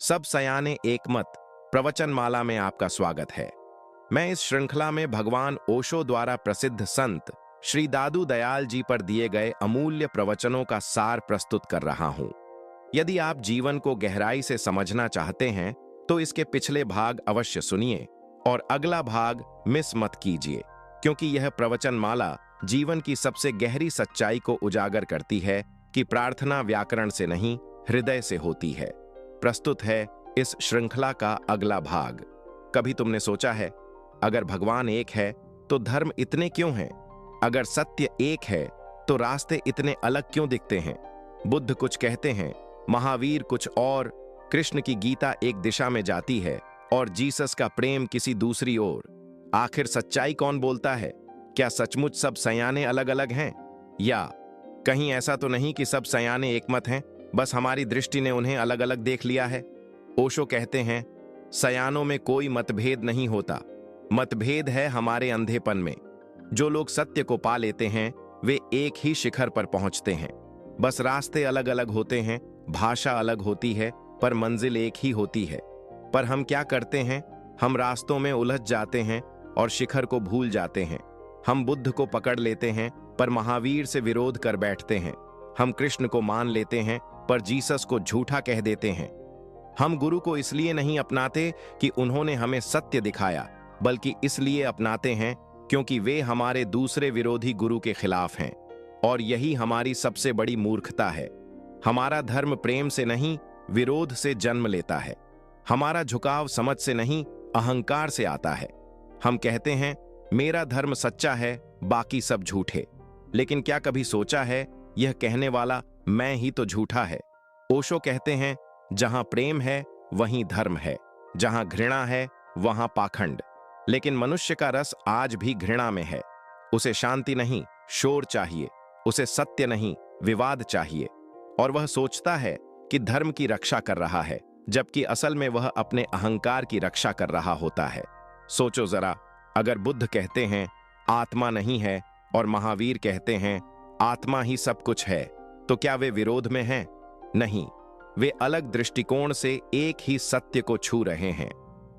सब सयाने एक मत प्रवचनमाला में आपका स्वागत है। मैं इस श्रृंखला में भगवान ओशो द्वारा प्रसिद्ध संत श्री दादू दयाल जी पर दिए गए अमूल्य प्रवचनों का सार प्रस्तुत कर रहा हूं। यदि आप जीवन को गहराई से समझना चाहते हैं तो इसके पिछले भाग अवश्य सुनिए और अगला भाग मिस मत कीजिए, क्योंकि यह प्रवचनमाला जीवन की सबसे गहरी सच्चाई को उजागर करती है कि प्रार्थना व्याकरण से नहीं, हृदय से होती है। प्रस्तुत है इस श्रृंखला का अगला भाग। कभी तुमने सोचा है, अगर भगवान एक है तो धर्म इतने क्यों हैं? अगर सत्य एक है तो रास्ते इतने अलग क्यों दिखते हैं? बुद्ध कुछ कहते हैं, महावीर कुछ और, कृष्ण की गीता एक दिशा में जाती है और जीसस का प्रेम किसी दूसरी ओर। आखिर सच्चाई कौन बोलता है? क्या सचमुच सब सयाने अलग अलग हैं? या कहीं ऐसा तो नहीं कि सब सयाने एक मत हैं, बस हमारी दृष्टि ने उन्हें अलग अलग देख लिया है? ओशो कहते हैं, सयानों में कोई मतभेद नहीं होता, मतभेद है हमारे अंधेपन में। जो लोग सत्य को पा लेते हैं वे एक ही शिखर पर पहुंचते हैं। बस रास्ते अलग अलग होते हैं, भाषा अलग होती है, पर मंजिल एक ही होती है। पर हम क्या करते हैं? हम रास्तों में उलझ जाते हैं और शिखर को भूल जाते हैं। हम बुद्ध को पकड़ लेते हैं पर महावीर से विरोध कर बैठते हैं। हम कृष्ण को मान लेते हैं पर जीसस को झूठा कह देते हैं। हम गुरु को इसलिए नहीं अपनाते कि उन्होंने हमें सत्य दिखाया, बल्कि इसलिए अपनाते हैं क्योंकि वे हमारे दूसरे विरोधी गुरु के खिलाफ हैं। और यही हमारी सबसे बड़ी मूर्खता है। हमारा धर्म प्रेम से नहीं, विरोध से जन्म लेता है। हमारा झुकाव समझ से नहीं, अहंकार से आता है। हम कहते हैं, मेरा धर्म सच्चा है, बाकी सब झूठे। लेकिन क्या कभी सोचा है, यह कहने वाला मैं ही तो झूठा है? ओशो कहते हैं, जहां प्रेम है वहीं धर्म है, जहां घृणा है वहां पाखंड। लेकिन मनुष्य का रस आज भी घृणा में है। उसे शांति नहीं, शोर चाहिए। उसे सत्य नहीं, विवाद चाहिए। और वह सोचता है कि धर्म की रक्षा कर रहा है, जबकि असल में वह अपने अहंकार की रक्षा कर रहा होता है। सोचो जरा, अगर बुद्ध कहते हैं आत्मा नहीं है और महावीर कहते हैं आत्मा ही सब कुछ है, तो क्या वे विरोध में हैं? नहीं, वे अलग दृष्टिकोण से एक ही सत्य को छू रहे हैं।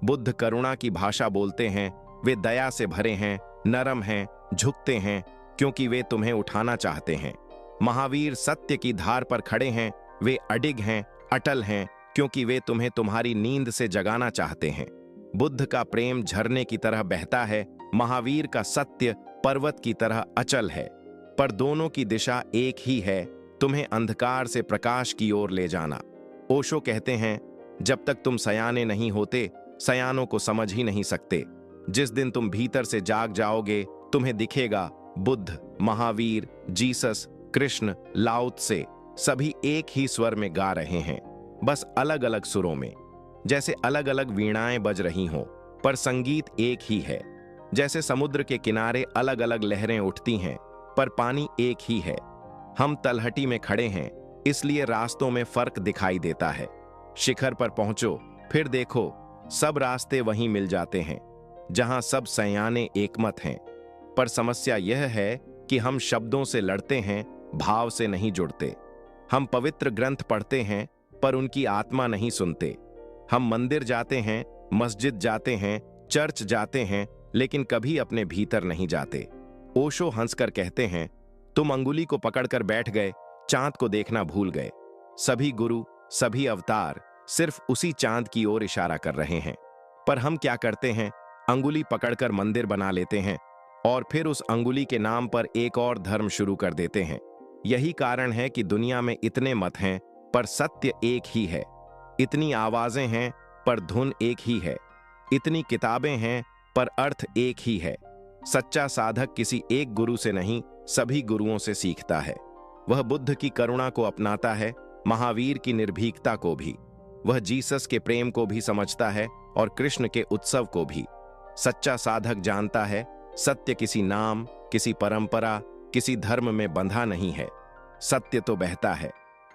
बुद्ध करुणा की भाषा बोलते हैं, वे दया से भरे हैं, नरम हैं, झुकते हैं क्योंकि वे तुम्हें उठाना चाहते हैं। महावीर सत्य की धार पर खड़े हैं, वे अडिग हैं, अटल हैं क्योंकि वे तुम्हें तुम्हारी नींद से जगाना चाहते हैं। बुद्ध का प्रेम झरने की तरह बहता है, महावीर का सत्य पर्वत की तरह अचल है। पर दोनों की दिशा एक ही है, तुम्हें अंधकार से प्रकाश की ओर ले जाना। ओशो कहते हैं, जब तक तुम सयाने नहीं होते, सयानों को समझ ही नहीं सकते। जिस दिन तुम भीतर से जाग जाओगे, तुम्हें दिखेगा बुद्ध, महावीर, जीसस, कृष्ण, लाओ त्से सभी एक ही स्वर में गा रहे हैं, बस अलग अलग सुरों में। जैसे अलग अलग वीणाएं बज रही हों, पर संगीत एक ही है। जैसे समुद्र के किनारे अलग अलग लहरें उठती हैं, पर पानी एक ही है। हम तलहटी में खड़े हैं, इसलिए रास्तों में फर्क दिखाई देता है। शिखर पर पहुंचो, फिर देखो, सब रास्ते वहीं मिल जाते हैं, जहां सब सयाने एकमत हैं। पर समस्या यह है कि हम शब्दों से लड़ते हैं, भाव से नहीं जुड़ते। हम पवित्र ग्रंथ पढ़ते हैं, पर उनकी आत्मा नहीं सुनते। हम मंदिर जाते हैं, मस्जिद जाते हैं, चर्च जाते हैं, लेकिन कभी अपने भीतर नहीं जाते। ओशो हंसकर कहते हैं, तुम अंगुली को पकड़कर बैठ गए, चांद को देखना भूल गए। सभी गुरु, सभी अवतार सिर्फ उसी चांद की ओर इशारा कर रहे हैं। पर हम क्या करते हैं? अंगुली पकड़कर मंदिर बना लेते हैं और फिर उस अंगुली के नाम पर एक और धर्म शुरू कर देते हैं। यही कारण है कि दुनिया में इतने मत हैं, पर सत्य एक ही है। इतनी आवाजें हैं, पर धुन एक ही है। इतनी किताबें हैं, पर अर्थ एक ही है। सच्चा साधक किसी एक गुरु से नहीं, सभी गुरुओं से सीखता है। वह बुद्ध की करुणा को अपनाता है, महावीर की निर्भीकता को भी। वह जीसस के प्रेम को भी समझता है और कृष्ण के उत्सव को भी। सच्चा साधक जानता है, सत्य किसी नाम, किसी परंपरा, किसी धर्म में बंधा नहीं है। सत्य तो बहता है,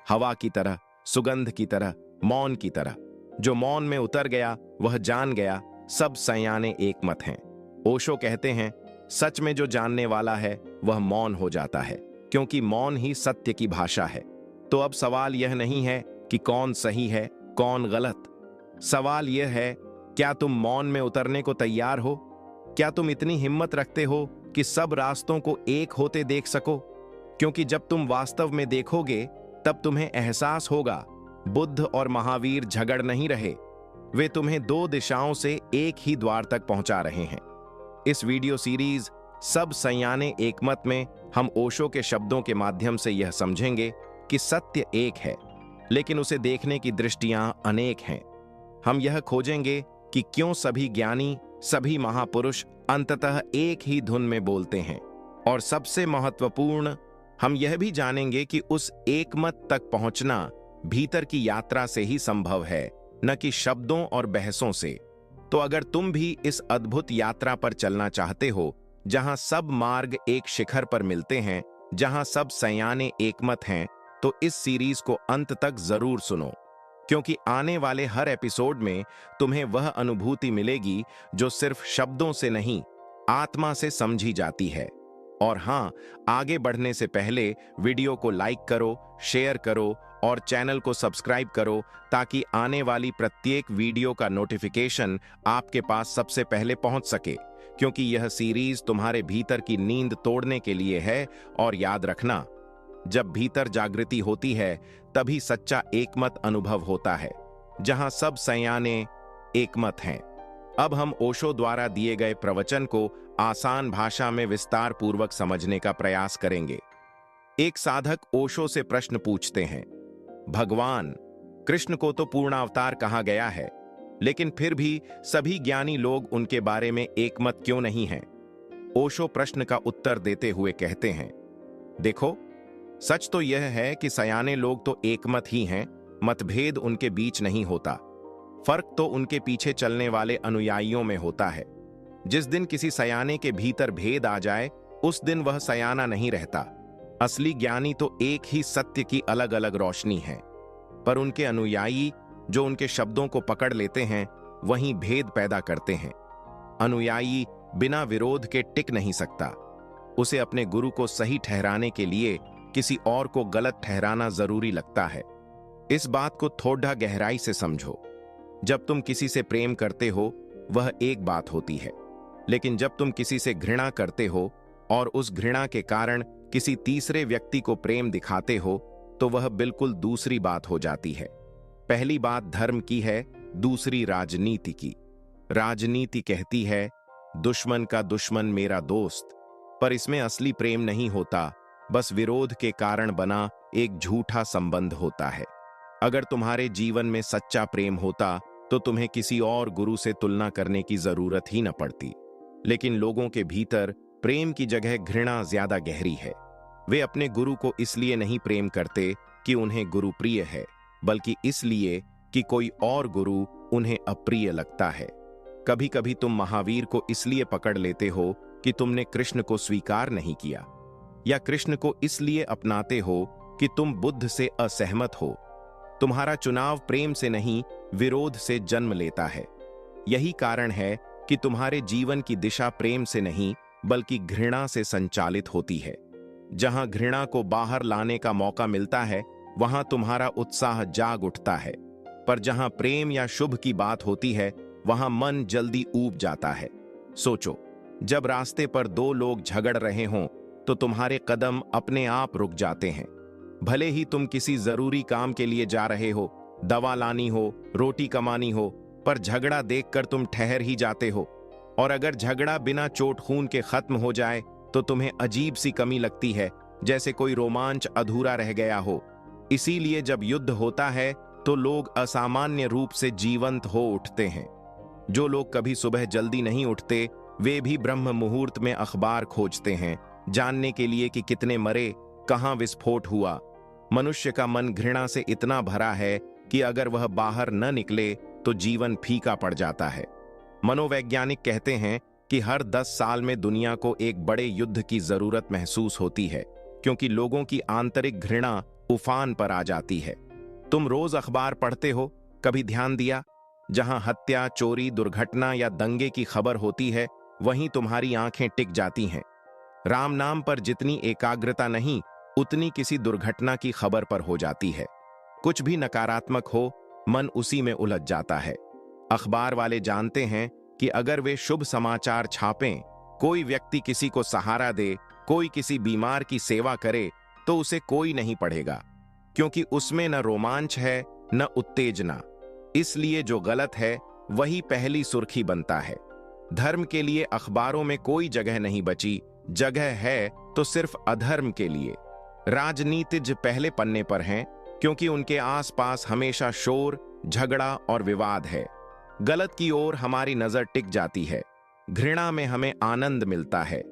हवा की तरह, सुगंध की तरह, मौन की तरह। जो मौन में उतर गया वह जान गया, सब सयाने एक मत हैं। ओशो कहते हैं, सच में जो जानने वाला है वह मौन हो जाता है, क्योंकि मौन ही सत्य की भाषा है। तो अब सवाल यह नहीं है कि कौन सही है, कौन गलत। सवाल यह है, क्या तुम मौन में उतरने को तैयार हो? क्या तुम इतनी हिम्मत रखते हो कि सब रास्तों को एक होते देख सको? क्योंकि जब तुम वास्तव में देखोगे, तब तुम्हें एहसास होगा, बुद्ध और महावीर झगड़ नहीं रहे, वे तुम्हें दो दिशाओं से एक ही द्वार तक पहुंचा रहे हैं। इस वीडियो सीरीज सब सयाने एकमत में हम ओशो के शब्दों के माध्यम से यह समझेंगे कि सत्य एक है, लेकिन उसे देखने की दृष्टियां अनेक हैं। हम यह खोजेंगे कि क्यों सभी ज्ञानी, सभी महापुरुष अंततः एक ही धुन में बोलते हैं, और सबसे महत्वपूर्ण, हम यह भी जानेंगे कि उस एकमत तक पहुंचना भीतर की यात्रा से ही संभव है, न कि शब्दों और बहसों से। तो अगर तुम भी इस अद्भुत यात्रा पर चलना चाहते हो, जहां सब मार्ग एक शिखर पर मिलते हैं, जहां सब सयाने एकमत हैं, तो इस सीरीज को अंत तक जरूर सुनो, क्योंकि आने वाले हर एपिसोड में तुम्हें वह अनुभूति मिलेगी जो सिर्फ शब्दों से नहीं, आत्मा से समझी जाती है। और हाँ, आगे बढ़ने से पहले वीडियो को लाइक करो, शेयर करो और चैनल को सब्सक्राइब करो, ताकि आने वाली प्रत्येक वीडियो का नोटिफिकेशन आपके पास सबसे पहले पहुंच सके, क्योंकि यह सीरीज तुम्हारे भीतर की नींद तोड़ने के लिए है। और याद रखना, जब भीतर जागृति होती है, तभी सच्चा एकमत अनुभव होता है, जहां सब सयाने एकमत हैं। अब हम ओशो द्वारा दिए गए प्रवचन को आसान भाषा में विस्तार पूर्वक समझने का प्रयास करेंगे। एक साधक ओशो से प्रश्न पूछते हैं, भगवान कृष्ण को तो पूर्ण अवतार कहा गया है, लेकिन फिर भी सभी ज्ञानी लोग उनके बारे में एकमत क्यों नहीं हैं? ओशो प्रश्न का उत्तर देते हुए कहते हैं, देखो, सच तो यह है कि सयाने लोग तो एकमत ही हैं, मतभेद उनके बीच नहीं होता। फर्क तो उनके पीछे चलने वाले अनुयायियों में होता है। जिस दिन किसी सयाने के भीतर भेद आ जाए, उस दिन वह सयाना नहीं रहता। असली ज्ञानी तो एक ही सत्य की अलग अलग रोशनी है, पर उनके अनुयायी जो उनके शब्दों को पकड़ लेते हैं, वहीं भेद पैदा करते हैं। अनुयायी बिना विरोध के टिक नहीं सकता। उसे अपने गुरु को सही ठहराने के लिए किसी और को गलत ठहराना जरूरी लगता है। इस बात को थोड़ा गहराई से समझो। जब तुम किसी से प्रेम करते हो, वह एक बात होती है, लेकिन जब तुम किसी से घृणा करते हो और उस घृणा के कारण किसी तीसरे व्यक्ति को प्रेम दिखाते हो, तो वह बिल्कुल दूसरी बात हो जाती है। पहली बात धर्म की है, दूसरी राजनीति की। राजनीति कहती है, दुश्मन का दुश्मन मेरा दोस्त, पर इसमें असली प्रेम नहीं होता, बस विरोध के कारण बना एक झूठा संबंध होता है। अगर तुम्हारे जीवन में सच्चा प्रेम होता, तो तुम्हें किसी और गुरु से तुलना करने की जरूरत ही न पड़ती। लेकिन लोगों के भीतर प्रेम की जगह घृणा ज्यादा गहरी है। वे अपने गुरु को इसलिए नहीं प्रेम करते कि उन्हें गुरु प्रिय है, बल्कि इसलिए कि कोई और गुरु उन्हें अप्रिय लगता है। कभी कभी तुम महावीर को इसलिए पकड़ लेते हो कि तुमने कृष्ण को स्वीकार नहीं किया, या कृष्ण को इसलिए अपनाते हो कि तुम बुद्ध से असहमत हो। तुम्हारा चुनाव प्रेम से नहीं, विरोध से जन्म लेता है। यही कारण है कि तुम्हारे जीवन की दिशा प्रेम से नहीं, बल्कि घृणा से संचालित होती है। जहां घृणा को बाहर लाने का मौका मिलता है, वहां तुम्हारा उत्साह जाग उठता है, पर जहां प्रेम या शुभ की बात होती है, वहां मन जल्दी ऊब जाता है। सोचो, जब रास्ते पर दो लोग झगड़ रहे हों, तो तुम्हारे कदम अपने आप रुक जाते हैं। भले ही तुम किसी जरूरी काम के लिए जा रहे हो, दवा लानी हो, रोटी कमानी हो, पर झगड़ा देखकर तुम ठहर ही जाते हो। और अगर झगड़ा बिना चोट खून के खत्म हो जाए, तो तुम्हें अजीब सी कमी लगती है, जैसे कोई रोमांच अधूरा रह गया हो। इसीलिए जब युद्ध होता है, तो लोग असामान्य रूप से जीवंत हो उठते हैं। जो लोग कभी सुबह जल्दी नहीं उठते, वे भी ब्रह्म मुहूर्त में अखबार खोजते हैं, जानने के लिए कि कितने मरे, कहां विस्फोट हुआ। मनुष्य का मन घृणा से इतना भरा है कि अगर वह बाहर न निकले, तो जीवन फीका पड़ जाता है। मनोवैज्ञानिक कहते हैं कि हर 10 साल में दुनिया को एक बड़े युद्ध की जरूरत महसूस होती है, क्योंकि लोगों की आंतरिक घृणा उफान पर आ जाती है। तुम रोज अखबार पढ़ते हो, कभी ध्यान दिया? जहां हत्या, चोरी, दुर्घटना या दंगे की खबर होती है, वहीं तुम्हारी आंखें टिक जाती हैं। राम नाम पर जितनी एकाग्रता नहीं, उतनी किसी दुर्घटना की खबर पर हो जाती है। कुछ भी नकारात्मक हो, मन उसी में उलझ जाता है। अखबार वाले जानते हैं कि अगर वे शुभ समाचार छापें, कोई व्यक्ति किसी को सहारा दे, कोई किसी बीमार की सेवा करे, तो उसे कोई नहीं पढ़ेगा, क्योंकि उसमें न रोमांच है न उत्तेजना। इसलिए जो गलत है वही पहली सुर्खी बनता है। धर्म के लिए अखबारों में कोई जगह नहीं बची, जगह है तो सिर्फ अधर्म के लिए। राजनीतिज्ञ पहले पन्ने पर हैं, क्योंकि उनके आसपास हमेशा शोर, झगड़ा और विवाद है। गलत की ओर हमारी नजर टिक जाती है, घृणा में हमें आनंद मिलता है।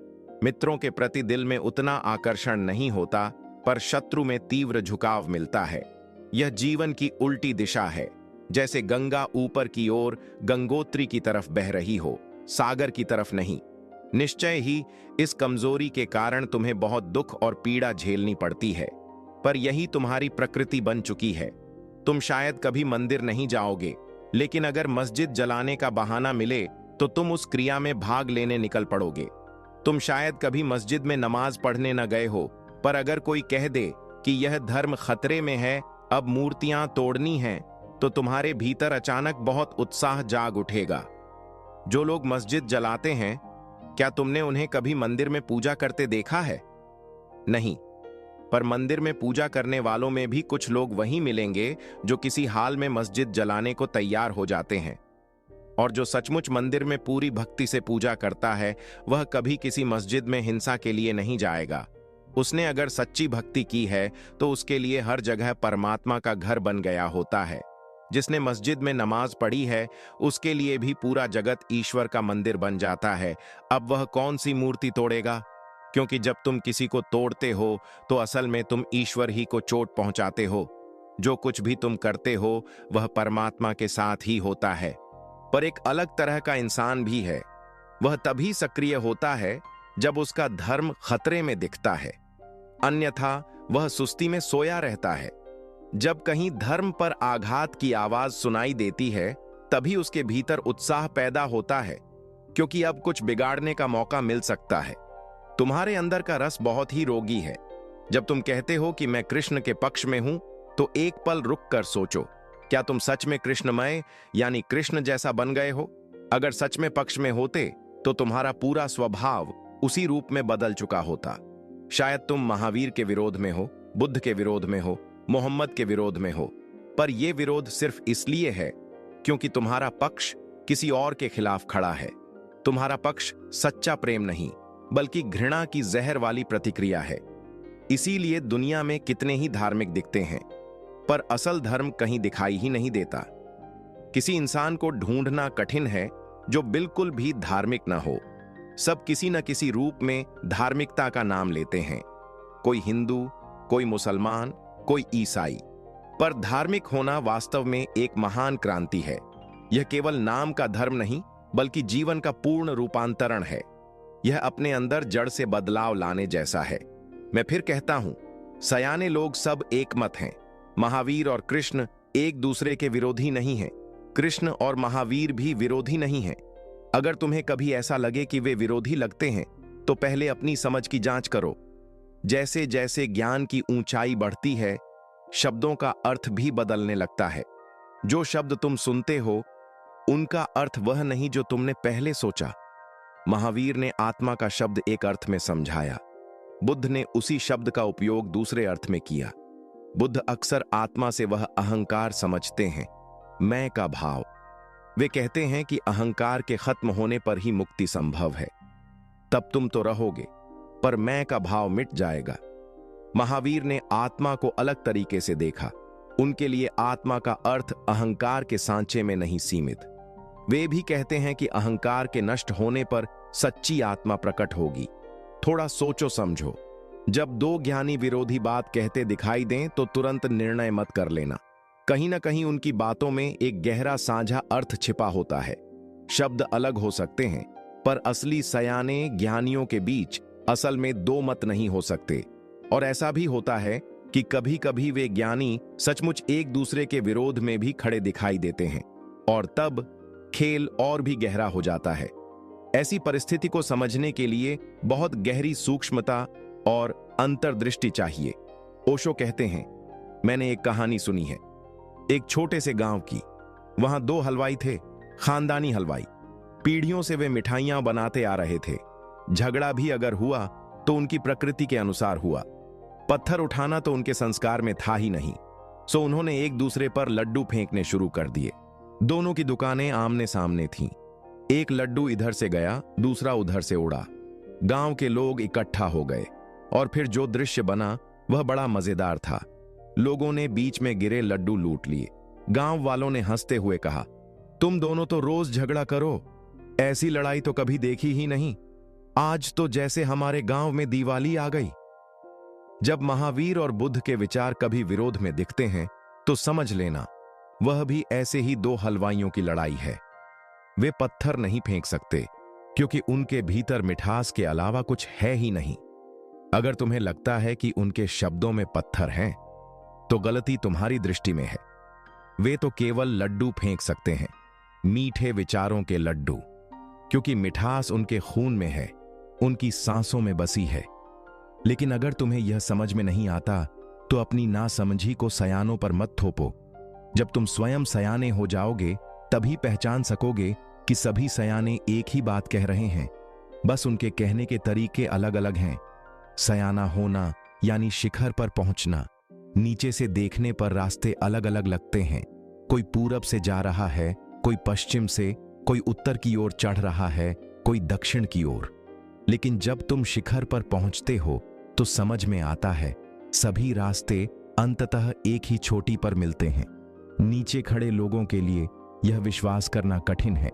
मित्रों के प्रति दिल में उतना आकर्षण नहीं होता, पर शत्रु में तीव्र झुकाव मिलता है। यह जीवन की उल्टी दिशा है, जैसे गंगा ऊपर की ओर गंगोत्री की तरफ बह रही हो, सागर की तरफ नहीं। निश्चय ही इस कमजोरी के कारण तुम्हें बहुत दुख और पीड़ा झेलनी पड़ती है, पर यही तुम्हारी प्रकृति बन चुकी है। तुम शायद कभी मंदिर नहीं जाओगे, लेकिन अगर मस्जिद जलाने का बहाना मिले तो तुम उस क्रिया में भाग लेने निकल पड़ोगे। तुम शायद कभी मस्जिद में नमाज पढ़ने न गए हो, पर अगर कोई कह दे कि यह धर्म खतरे में है, अब मूर्तियां तोड़नी हैं, तो तुम्हारे भीतर अचानक बहुत उत्साह जाग उठेगा। जो लोग मस्जिद जलाते हैं, क्या तुमने उन्हें कभी मंदिर में पूजा करते देखा है? नहीं, पर मंदिर में पूजा करने वालों में भी कुछ लोग वही मिलेंगे जो किसी हाल में मस्जिद जलाने को तैयार हो जाते हैं। और जो सचमुच मंदिर में पूरी भक्ति से पूजा करता है, वह कभी किसी मस्जिद में हिंसा के लिए नहीं जाएगा। उसने अगर सच्ची भक्ति की है तो उसके लिए हर जगह परमात्मा का घर बन गया होता है। जिसने मस्जिद में नमाज पढ़ी है, उसके लिए भी पूरा जगत ईश्वर का मंदिर बन जाता है। अब वह कौन सी मूर्ति तोड़ेगा? क्योंकि जब तुम किसी को तोड़ते हो तो असल में तुम ईश्वर ही को चोट पहुंचाते हो। जो कुछ भी तुम करते हो वह परमात्मा के साथ ही होता है। पर एक अलग तरह का इंसान भी है। वह तभी सक्रिय होता है जब उसका धर्म खतरे में दिखता है, अन्यथा वह सुस्ती में सोया रहता है। जब कहीं धर्म पर आघात की आवाज सुनाई देती है, तभी उसके भीतर उत्साह पैदा होता है, क्योंकि अब कुछ बिगाड़ने का मौका मिल सकता है। तुम्हारे अंदर का रस बहुत ही रोगी है। जब तुम कहते हो कि मैं कृष्ण के पक्ष में हूं, तो एक पल रुक कर सोचो, क्या तुम सच में कृष्णमय यानी कृष्ण जैसा बन गए हो? अगर सच में पक्ष में होते तो तुम्हारा पूरा स्वभाव उसी रूप में बदल चुका होता। शायद तुम महावीर के विरोध में हो, बुद्ध के विरोध में हो, मोहम्मद के विरोध में हो, पर यह विरोध सिर्फ इसलिए है क्योंकि तुम्हारा पक्ष किसी और के खिलाफ खड़ा है। तुम्हारा पक्ष सच्चा प्रेम नहीं, बल्कि घृणा की जहर वाली प्रतिक्रिया है। इसीलिए दुनिया में कितने ही धार्मिक दिखते हैं, पर असल धर्म कहीं दिखाई ही नहीं देता। किसी इंसान को ढूंढना कठिन है जो बिल्कुल भी धार्मिक न हो। सब किसी न किसी रूप में धार्मिकता का नाम लेते हैं, कोई हिंदू, कोई मुसलमान, कोई ईसाई। पर धार्मिक होना वास्तव में एक महान क्रांति है। यह केवल नाम का धर्म नहीं, बल्कि जीवन का पूर्ण रूपांतरण है। यह अपने अंदर जड़ से बदलाव लाने जैसा है। मैं फिर कहता हूं, सयाने लोग सब एक मत हैं। महावीर और कृष्ण एक दूसरे के विरोधी नहीं हैं। कृष्ण और महावीर भी विरोधी नहीं हैं। अगर तुम्हें कभी ऐसा लगे कि वे विरोधी लगते हैं, तो पहले अपनी समझ की जांच करो। जैसे जैसे ज्ञान की ऊंचाई बढ़ती है, शब्दों का अर्थ भी बदलने लगता है। जो शब्द तुम सुनते हो, उनका अर्थ वह नहीं जो तुमने पहले सोचा। महावीर ने आत्मा का शब्द एक अर्थ में समझाया, बुद्ध ने उसी शब्द का उपयोग दूसरे अर्थ में किया। बुद्ध अक्सर आत्मा से वह अहंकार समझते हैं, मैं का भाव। वे कहते हैं कि अहंकार के खत्म होने पर ही मुक्ति संभव है। तब तुम तो रहोगे, पर मैं का भाव मिट जाएगा। महावीर ने आत्मा को अलग तरीके से देखा। उनके लिए आत्मा का अर्थ अहंकार के सांचे में नहीं सीमित। वे भी कहते हैं कि अहंकार के नष्ट होने पर सच्ची आत्मा प्रकट होगी। थोड़ा सोचो समझो। जब दो ज्ञानी विरोधी बात कहते दिखाई दें तो तुरंत निर्णय मत कर लेना। कहीं ना कहीं उनकी बातों में एक गहरा साझा अर्थ छिपा होता है। शब्द अलग हो सकते हैं, पर असली सयाने ज्ञानियों के बीच असल में दो मत नहीं हो सकते। और ऐसा भी होता है कि कभी कभी वे ज्ञानी सचमुच एक दूसरे के विरोध में भी खड़े दिखाई देते हैं, और तब खेल और भी गहरा हो जाता है। ऐसी परिस्थिति को समझने के लिए बहुत गहरी सूक्ष्मता और अंतर्दृष्टि चाहिए। ओशो कहते हैं, मैंने एक कहानी सुनी है, एक छोटे से गांव की। वहां दो हलवाई थे। खानदानी हलवाई। पीढ़ियों से वे मिठाइयां बनाते आ रहे थे। झगड़ा भी अगर हुआ तो उनकी प्रकृति के अनुसार हुआ। पत्थर उठाना तो उनके संस्कार में था ही नहीं, सो उन्होंने एक दूसरे पर लड्डू फेंकने शुरू कर दिए। दोनों की दुकानें आमने सामने थीं। एक लड्डू इधर से गया, दूसरा उधर से उड़ा। गांव के लोग इकट्ठा हो गए और फिर जो दृश्य बना वह बड़ा मजेदार था। लोगों ने बीच में गिरे लड्डू लूट लिए। गांव वालों ने हंसते हुए कहा, तुम दोनों तो रोज झगड़ा करो, ऐसी लड़ाई तो कभी देखी ही नहीं। आज तो जैसे हमारे गांव में दिवाली आ गई। जब महावीर और बुद्ध के विचार कभी विरोध में दिखते हैं तो समझ लेना वह भी ऐसे ही दो हलवाइयों की लड़ाई है। वे पत्थर नहीं फेंक सकते क्योंकि उनके भीतर मिठास के अलावा कुछ है ही नहीं। अगर तुम्हें लगता है कि उनके शब्दों में पत्थर हैं, तो गलती तुम्हारी दृष्टि में है। वे तो केवल लड्डू फेंक सकते हैं, मीठे विचारों के लड्डू, क्योंकि मिठास उनके खून में है, उनकी सांसों में बसी है। लेकिन अगर तुम्हें यह समझ में नहीं आता तो अपनी नासमझी को सयानों पर मत थोपो। जब तुम स्वयं सयाने हो जाओगे तभी पहचान सकोगे कि सभी सयाने एक ही बात कह रहे हैं, बस उनके कहने के तरीके अलग अलग हैं। सयाना होना यानी शिखर पर पहुंचना। नीचे से देखने पर रास्ते अलग अलग लगते हैं। कोई पूरब से जा रहा है, कोई पश्चिम से, कोई उत्तर की ओर चढ़ रहा है, कोई दक्षिण की ओर। लेकिन जब तुम शिखर पर पहुंचते हो तो समझ में आता है सभी रास्ते अंततः एक ही चोटी पर मिलते हैं। नीचे खड़े लोगों के लिए यह विश्वास करना कठिन है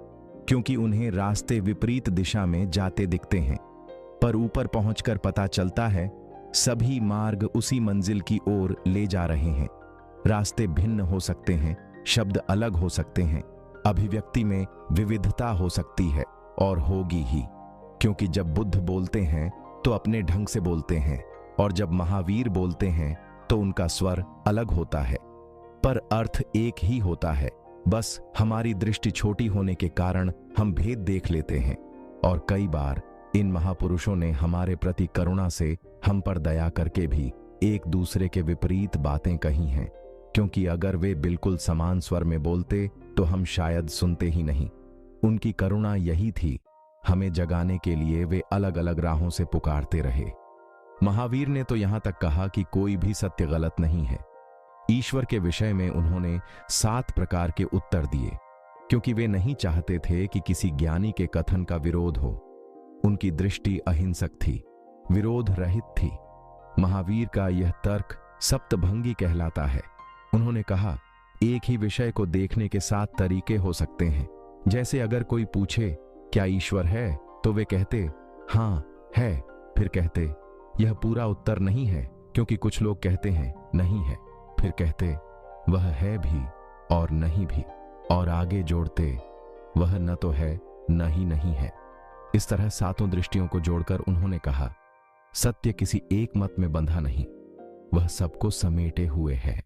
क्योंकि उन्हें रास्ते विपरीत दिशा में जाते दिखते हैं, पर ऊपर पहुंचकर पता चलता है सभी मार्ग उसी मंजिल की ओर ले जा रहे हैं। रास्ते भिन्न हो सकते हैं, शब्द अलग हो सकते हैं, अभिव्यक्ति में विविधता हो सकती है और होगी ही, क्योंकि जब बुद्ध बोलते हैं तो अपने ढंग से बोलते हैं और जब महावीर बोलते हैं तो उनका स्वर अलग होता है, पर अर्थ एक ही होता है। बस हमारी दृष्टि छोटी होने के कारण हम भेद देख लेते हैं। और कई बार इन महापुरुषों ने हमारे प्रति करुणा से हम पर दया करके भी एक दूसरे के विपरीत बातें कही हैं, क्योंकि अगर वे बिल्कुल समान स्वर में बोलते तो हम शायद सुनते ही नहीं। उनकी करुणा यही थी, हमें जगाने के लिए वे अलग अलग राहों से पुकारते रहे। महावीर ने तो यहां तक कहा कि कोई भी सत्य गलत नहीं है। ईश्वर के विषय में उन्होंने 7 प्रकार के उत्तर दिए, क्योंकि वे नहीं चाहते थे कि किसी ज्ञानी के कथन का विरोध हो। उनकी दृष्टि अहिंसक थी, विरोध रहित थी। महावीर का यह तर्क सप्तभंगी कहलाता है। उन्होंने कहा, एक ही विषय को देखने के 7 तरीके हो सकते हैं। जैसे अगर कोई पूछे क्या ईश्वर है, तो वे कहते हां है, फिर कहते यह पूरा उत्तर नहीं है, क्योंकि कुछ लोग कहते हैं नहीं है, फिर कहते वह है भी और नहीं भी, और आगे जोड़ते वह न तो है न ही नहीं है। इस तरह 7 दृष्टियों को जोड़कर उन्होंने कहा, सत्य किसी एक मत में बंधा नहीं, वह सबको समेटे हुए है।